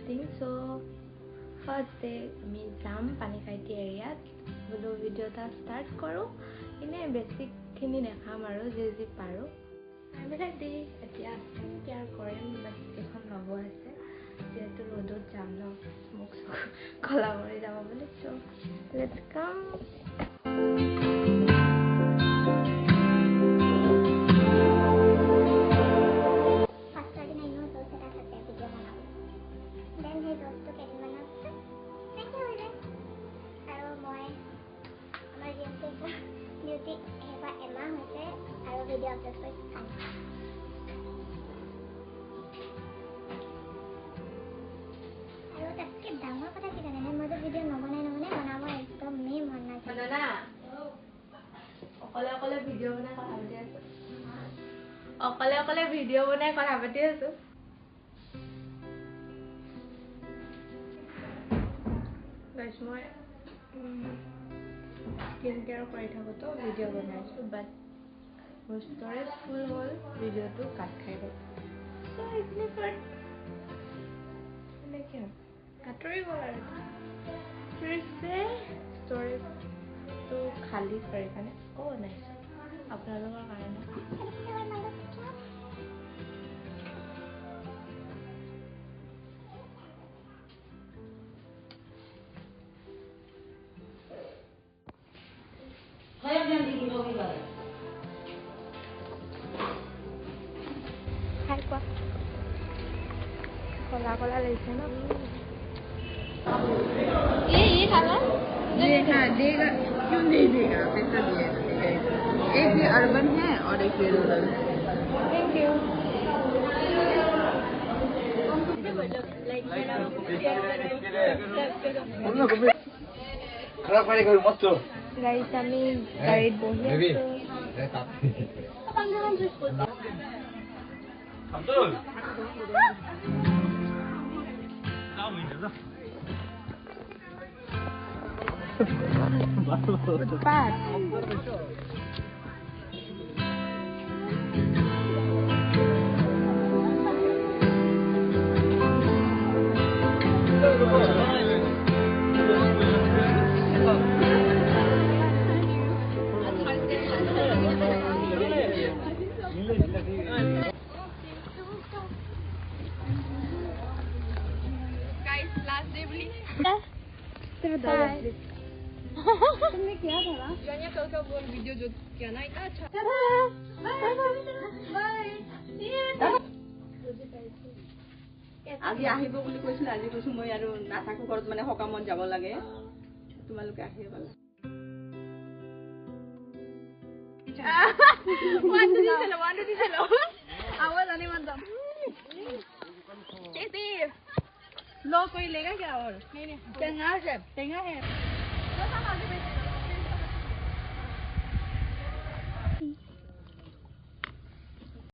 interesting. So first day আমি যাম পানীখাইটি এৰিয়াত বোলো ভিডিঅ' এটা ষ্টাৰ্ট কৰোঁ এনেই বেছিকখিনি দেখাম আৰু যি পাৰোঁ আমি ৰেডি এতিয়া স্কিন কেয়াৰ কৰিম বাট এখন ল'ব আছে যিহেতু ৰ'দত যাম ন মোক কলা কৰি যাব বুলি চ' লেটছ কাম video upload for fun. Ayo tapi dama pada kita nih, mau video nongol banamo itu me mana. Mana na? Okole video mana kalau habis itu? Okole video mana kalau habis itu? Guys, mau skin care কৰি থাকোঁ video বনাইছোঁ but মোৰ storage full হ'ল ভিডিঅ'টো কাট খাই গ'ল so এইখিনি part এনেকৈ কাটৰি গ'ল আৰু ফিৰছে ষ্ট'ৰেজটো খালী কৰি কাৰণে নাইছ আপোনালোকৰ কাৰণে कोला लेते ना ये खाना ये हाँ देगा क्यों नहीं देगा पैसा दिएगा एक ये अर्बन है और एक ये रूरल है थैंक यू खराब पानी करो मत तो गाइस আমি গাড়ীত বহি আছো Bad. Guys, last day please. तुमने किया था ना यानी कल का वो वीडियो जो किया ना इतना अच्छा আজি আহিব বুলি কৈছিল আজি কৈছো মই আৰু নাথাকো ঘৰত মানে হকামত যাব লাগে তোমালোকে আহিব পালা ওয়ান টু দিছিল आवाज आने मत दम लो कोई लेगा क्या और नहीं टेंगा है